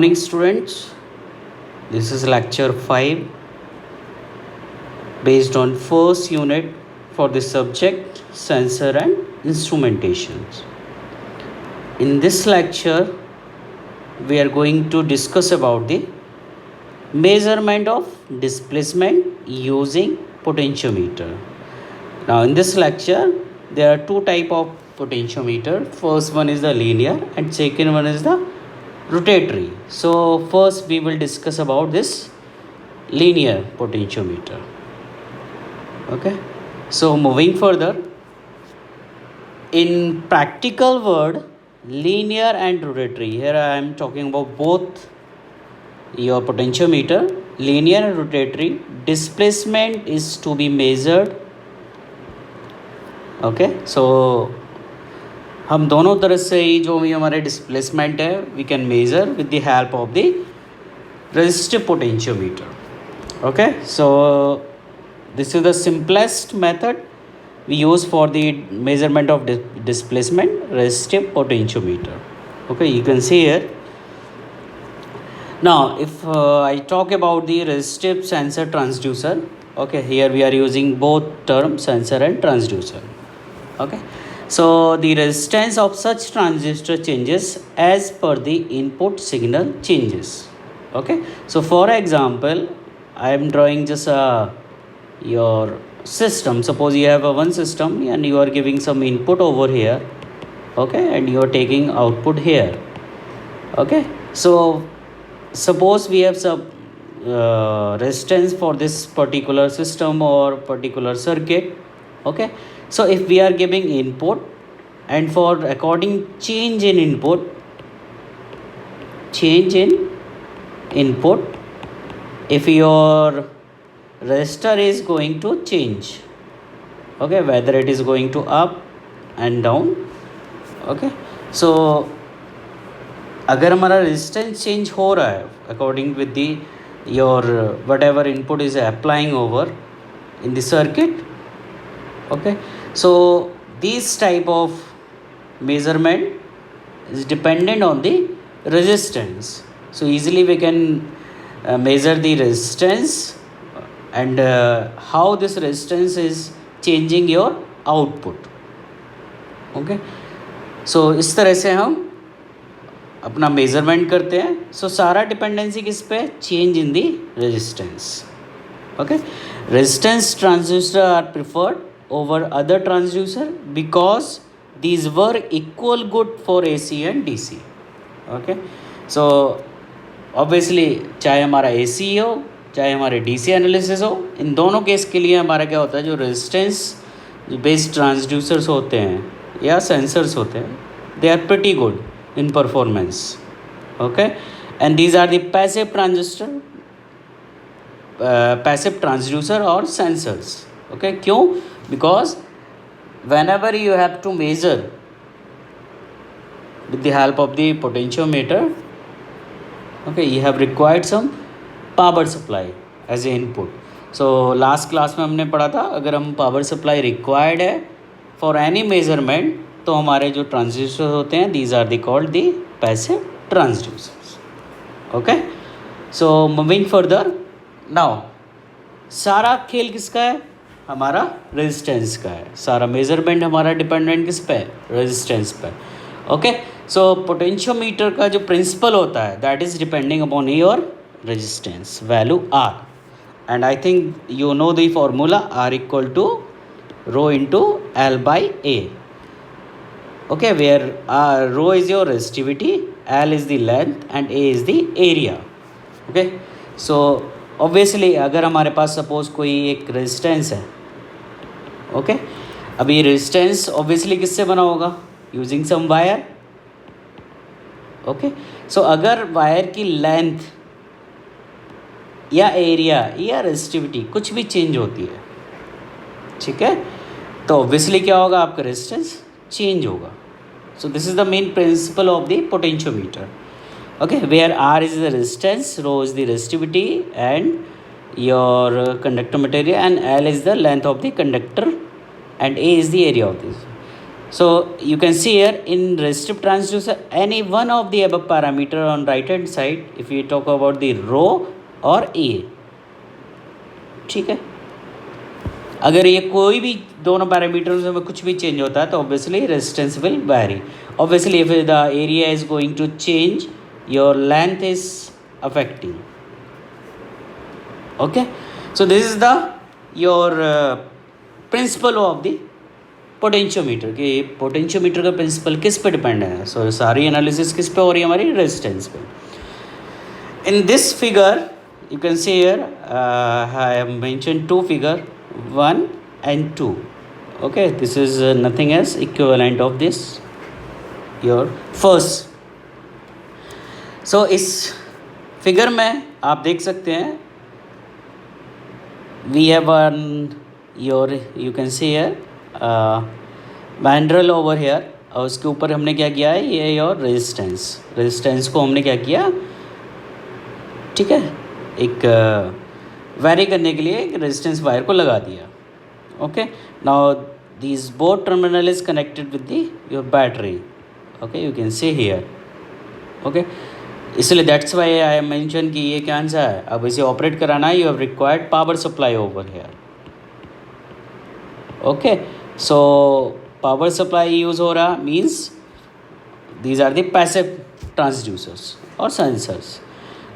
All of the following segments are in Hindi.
Morning students, this is lecture 5 based on first unit for the subject sensor and instrumentations. In this lecture we are going to discuss about the measurement of displacement using potentiometer. Now in this lecture there are two type of potentiometer. First one is the linear and second one is the rotatory. So first we will discuss about this linear potentiometer. Okay, so moving further, in practical word, linear and rotatory, here I am talking about both your potentiometer. Linear and rotatory displacement is to be measured. Okay, so हम दोनों तरह से ही जो भी हमारे डिस्प्लेसमेंट है we can measure with the help of the resistive potentiometer. Okay, so this is the simplest method we use for the measurement of displacement, resistive potentiometer. Okay, you can see here. Now if I talk about the resistive sensor transducer, okay, here we are using both terms sensor and transducer. Okay, so the resistance of such transistor changes as per the input signal changes. Okay, so for example I am drawing just your system. Suppose you have a one system and you are giving some input over here, okay, and you are taking output here. Okay, so suppose we have some resistance for this particular system or particular circuit. Okay, so if we are giving input and for according change in input, if your resistor is going to change, okay, whether it is going to up and down. Okay, so अगर हमारा रेजिस्टेंस चेंज हो रहा है according with the your what ever input is applying over in the circuit. Okay, so this type of measurement is dependent on the resistance. So easily we can measure the resistance and how this resistance is changing your output. Okay, so इस तरह से हम अपना मेजरमेंट करते हैं. सो सारा डिपेंडेंसी किस पे? Change in the resistance. Okay, resistance transistor are preferred over other transducer because these were equal good for AC and DC. Okay, so obviously चाहे हमारा AC हो चाहे हमारे DC एनालिसिस हो, इन दोनों केस के लिए हमारा क्या होता है, जो रेजिस्टेंस बेस्ड ट्रांसड्यूसर्स होते हैं या सेंसर्स होते हैं, they are pretty good in performance. Okay, and these are the passive transistor, passive transducer और सेंसर्स. ओके, क्यों? Because whenever you have to measure with the help of the potentiometer, okay, you have required some power supply as a input. So last class में हमने पढ़ा था, अगर हम power supply required है for any measurement, तो हमारे जो transistors होते हैं these are the called the passive transducers. Okay, so moving further, now सारा खेल किसका है? हमारा रेजिस्टेंस का है. सारा मेजरमेंट हमारा डिपेंडेंट किस पे? रेजिस्टेंस पे. ओके, सो पोटेंशियोमीटर का जो प्रिंसिपल होता है that is depending upon your resistance value R. And I think you know the formula R equal to rho into L by A. Okay, where rho is your resistivity, L is the length and A is the area. Okay, so obviously अगर हमारे पास सपोज कोई एक रेजिस्टेंस है, ओके, अब ये रेजिस्टेंस ऑब्वियसली किससे बना होगा? Using some wire. Okay, so अगर वायर की लेंथ या एरिया या रेजिस्टिविटी कुछ भी चेंज होती है, ठीक है, तो ऑब्वियसली क्या होगा? आपका रेजिस्टेंस चेंज होगा. सो this is the main principal of the potentiometer. Okay, where R is the resistance, rho is the resistivity and your conductor material, and L is the length of the conductor and A is the area of this. So you can see here in resistive transducer any one of the above parameter on right hand side, if we talk about the rho or A, ठीक है, अगर ये कोई भी दोनों पैरामीटर्स में कुछ भी चेंज होता है तो obviously resistance will vary. Obviously if the area is going to change your length is affecting. Okay, so this is the your principle of the potentiometer. कि पोटेंशियोमीटर का प्रिंसिपल किस पे डिपेंड है. सो सारी एनालिसिस किस पे हो रही है हमारी, रेजिस्टेंस पे. In this figure you can see here I have mentioned two figure 1 and 2. okay, this is nothing as equivalent of this your first. so इस फिगर में आप देख सकते हैं we have one your you can see here mandrel over here, और उसके ऊपर हमने क्या किया है, ये योर रेजिस्टेंस को हमने क्या किया, ठीक है, एक वैरी करने के लिए एक रेजिस्टेंस वायर को लगा दिया. Okay, now this both terminal is connected with the your battery. Okay, you can see here. Okay, इसलिए दैट्स वाई आई मेंशन कि ये क्या सा है. अब इसे ऑपरेट कराना है, you have required power supply over here. Okay, so power supply use हो रहा means these are the passive transducers और sensors.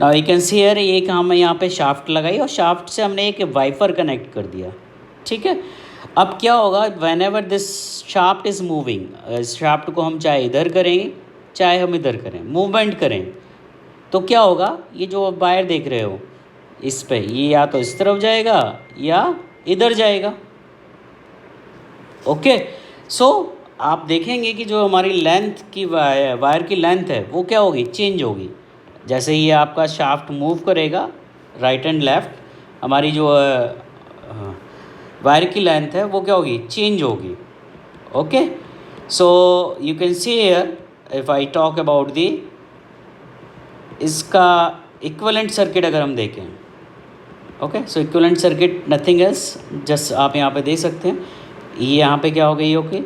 Now you can see here, एक हम यहाँ पे शाफ्ट लगाई और शाफ्ट से हमने एक वाइपर कनेक्ट कर दिया. ठीक है, अब क्या होगा, when ever this shaft is moving, इस शाफ्ट को हम चाहे इधर करें चाहे हम इधर करें, मूवमेंट करें, तो क्या होगा, ये जो वायर देख रहे हो इस पे, ये या तो इस तरफ जाएगा या इधर जाएगा. ओके, सो आप देखेंगे कि जो हमारी लेंथ की वायर की लेंथ है वो क्या होगी, चेंज होगी. जैसे ही आपका शाफ्ट मूव करेगा राइट एंड लेफ़्ट, हमारी जो वायर की लेंथ है वो क्या होगी, चेंज होगी. Okay, so you can see here if I talk about the इसका इक्विवेलेंट सर्किट अगर हम देखें. Okay, so equivalent circuit nothing else, just आप यहाँ पे देख सकते हैं, ये यहाँ पे क्या हो गई, ओके,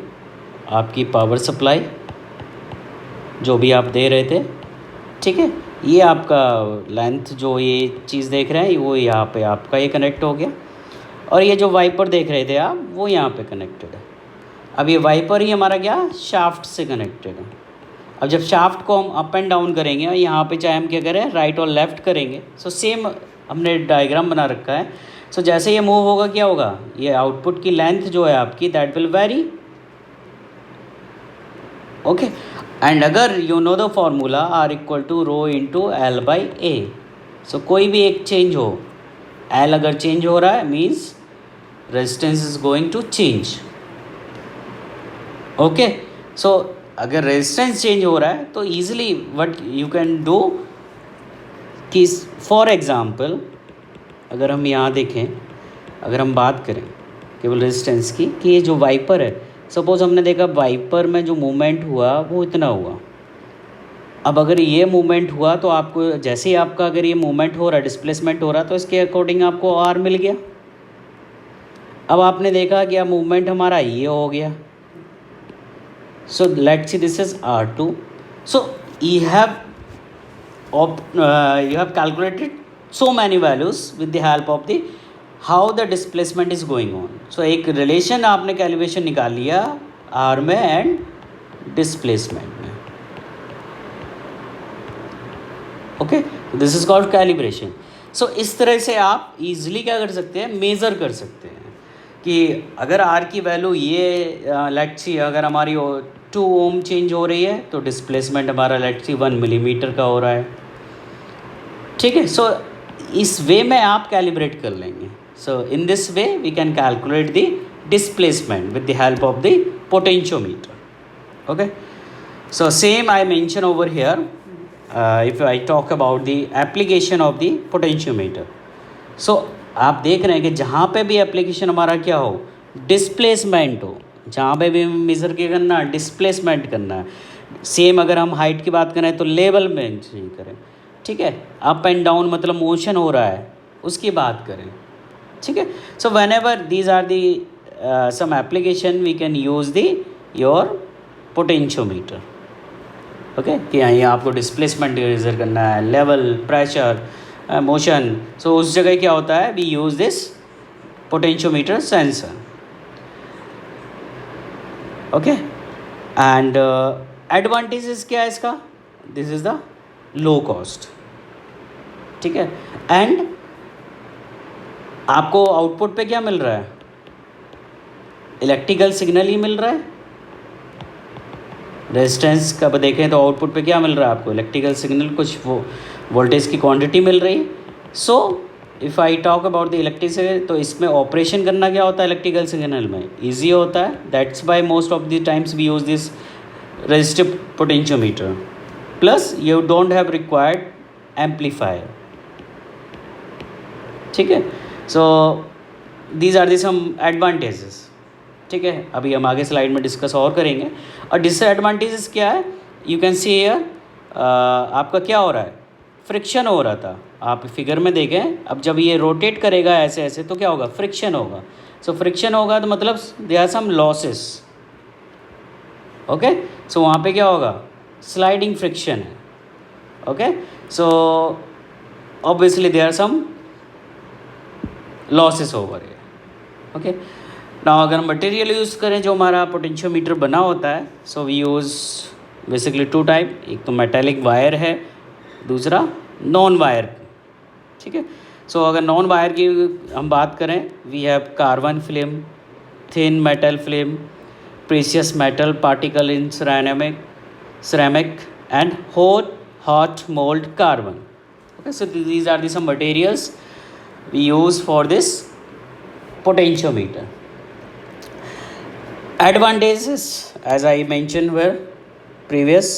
आपकी पावर सप्लाई जो भी आप दे रहे थे, ठीक है, ये आपका लेंथ जो ये चीज़ देख रहे हैं वो यहाँ पे आपका ये कनेक्ट हो गया, और ये जो वाइपर देख रहे थे आप वो यहाँ पे कनेक्टेड है. अब ये वाइपर ही हमारा क्या, शाफ्ट से कनेक्टेड है. अब जब शाफ्ट को हम अप एंड डाउन करेंगे और यहाँ पे चाहे हम क्या करें, राइट और लेफ़्ट करेंगे, सो सेम हमने डायग्राम बना रखा है. सो जैसे ये मूव होगा क्या होगा, ये आउटपुट की लेंथ जो है आपकी that will vary. Okay, and अगर you know the formula R equal to rho into L by A, so कोई भी एक चेंज हो, एल अगर चेंज हो रहा है means resistance is going to change. Okay, so अगर रेजिस्टेंस चेंज हो रहा है तो easily what you can do कि फॉर एग्ज़ाम्पल अगर हम यहाँ देखें, अगर हम बात करें केवल रेजिस्टेंस की, कि ये जो वाइपर है, सपोज़ हमने देखा वाइपर में जो मूवमेंट हुआ वो इतना हुआ. अब अगर ये मूवमेंट हुआ तो आपको जैसे ही आपका अगर ये मूवमेंट हो रहा है, डिस्प्लेसमेंट हो रहा है, तो इसके अकॉर्डिंग आपको आर मिल गया. अब आपने देखा कि अब मूवमेंट हमारा ये हो गया, so let's see this is R2. So you have calculated so many values with the help of the how the displacement is going on. so एक रिलेशन आपने कैलिब्रेशन निकाल लिया आर में एंड डिस्प्लेसमेंट में. Okay, this is called calibration. So इस तरह से आप इजीली क्या कर सकते हैं, मेज़र कर सकते हैं कि अगर आर की वैल्यू ये लेट्स सी अगर हमारी 2 ओम चेंज हो रही है तो डिस्प्लेसमेंट हमारा लेट्स सी 1 मिलीमीटर का हो रहा है. ठीक है, सो इस वे में आप कैलिब्रेट कर लेंगे. So in this way we can calculate the displacement with the help of the potentiometer. Okay, so same I mention over here if I talk about the application of the potentiometer. So आप देख रहे हैं कि जहाँ पे भी एप्लीकेशन हमारा क्या हो, डिस्प्लेसमेंट हो, जहाँ पे भी मेज़र क्या करना, डिस्प्लेसमेंट करना है. सेम अगर हम हाइट की बात करें तो लेवल में चेंज करें, ठीक है, अप एंड डाउन मतलब मोशन हो रहा है उसकी बात करें. ठीक है, so whenever these are the some application we can use the your potentiometer. Okay, कि यहाँ आपको डिस्प्लेसमेंट मेजर करना है, लेवल, प्रेशर, मोशन। सो उस जगह क्या होता है, we use this potentiometer sensor. Okay, and advantages क्या है इसका, this is the low cost. ठीक है, एंड आपको आउटपुट पे क्या मिल रहा है, इलेक्ट्रिकल सिग्नल ही मिल रहा है। रेजिस्टेंस का देखें तो आउटपुट पे क्या मिल रहा है आपको, इलेक्ट्रिकल सिग्नल, कुछ वो वोल्टेज की क्वांटिटी मिल रही है। So if I talk about the electricity, तो इसमें ऑपरेशन करना क्या होता है इलेक्ट्रिकल सिग्नल में, ईजी होता है। That's by most of the times we use this resistive potentiometer. Plus you don't have required amplifier. ठीक है, so these are the some advantages. ठीक है, अभी हम आगे स्लाइड में डिस्कस और करेंगे। और डिसएडवांटेजेस क्या है, यू कैन सी हियर, आपका क्या हो रहा है, फ्रिक्शन हो रहा था। आप फिगर में देखें, अब जब ये रोटेट करेगा ऐसे ऐसे तो क्या होगा, फ्रिक्शन होगा। सो फ्रिक्शन होगा तो मतलब there are some losses. Okay, so वहाँ पे क्या होगा, स्लाइडिंग फ्रिक्शन है। Okay, so obviously there are some losses over है। ओके, नाउ अगर मटेरियल यूज़ करें जो हमारा पोटेंशियोमीटर बना होता है, so we use basically two type, एक तो मेटेलिक वायर है, दूसरा नॉन वायर। ठीक है, सो अगर नॉन वायर की हम बात करें, we have carbon film, thin metal film, precious metal particle in ceramic and hot mold carbon. Okay, so these are the some materials we use for this potentiometer. Advantages as I mentioned were previous,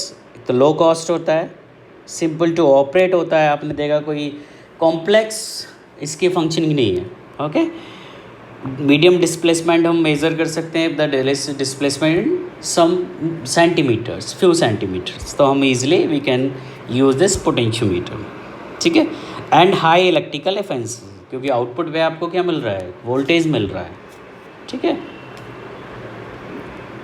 तो लो कॉस्ट होता है, सिंपल टू ऑपरेट होता है, आपने देखा कोई कॉम्प्लेक्स इसकी फंक्शनिंग नहीं है। ओके, मीडियम डिस्प्लेसमेंट हम मेज़र कर सकते हैं, the displacement some centimeters, few centimeters, तो हम easily we can use this potentiometer. ठीक है, एंड हाई इलेक्ट्रिकल एफिशिएंसी, क्योंकि आउटपुट पे आपको क्या मिल रहा है, वोल्टेज मिल रहा है। ठीक है,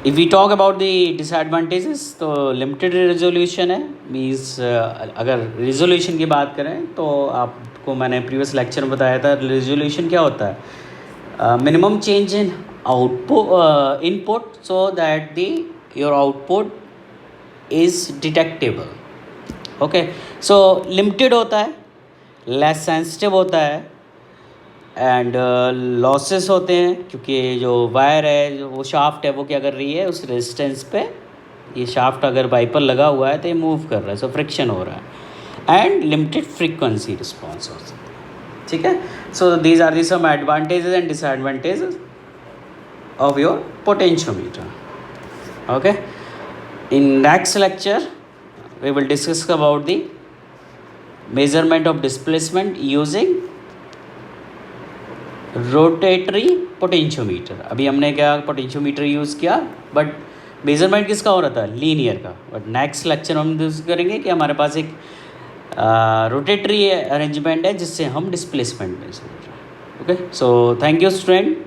if we talk about the disadvantages, तो लिमिटेड रेजोल्यूशन है, मीन्स अगर रेजोल्यूशन की बात करें तो आपको मैंने प्रीवियस लेक्चर में बताया था, रेजोल्यूशन क्या होता है, minimum change in output input so that the your output is detectable. Okay, so limited होता है, लेस सेंसिटिव होता है, एंड लॉसेस होते हैं, क्योंकि जो वायर है, जो वो शाफ्ट है, वो क्या कर रही है, उस रेजिस्टेंस पे, ये शाफ्ट अगर वाइपर लगा हुआ है तो ये मूव कर रहा है, सो फ्रिक्शन हो रहा है, एंड लिमिटेड फ्रीक्वेंसी रिस्पॉन्स हो सकता है। ठीक है, so these are the some advantages and disadvantages of your potentiometer. Okay, in next lecture we will discuss about the measurement of displacement using rotary potentiometer. अभी हमने क्या पोटेंशियोमीटर यूज़ किया, बट मेजरमेंट किसका हो रहा था, लीनियर का। बट नेक्स्ट लेक्चर हम यूज़ करेंगे कि हमारे पास एक रोटेटरी अरेंजमेंट है जिससे हम डिस्प्लेसमेंट मेजर कर रहे हैं। Okay, so thank you student.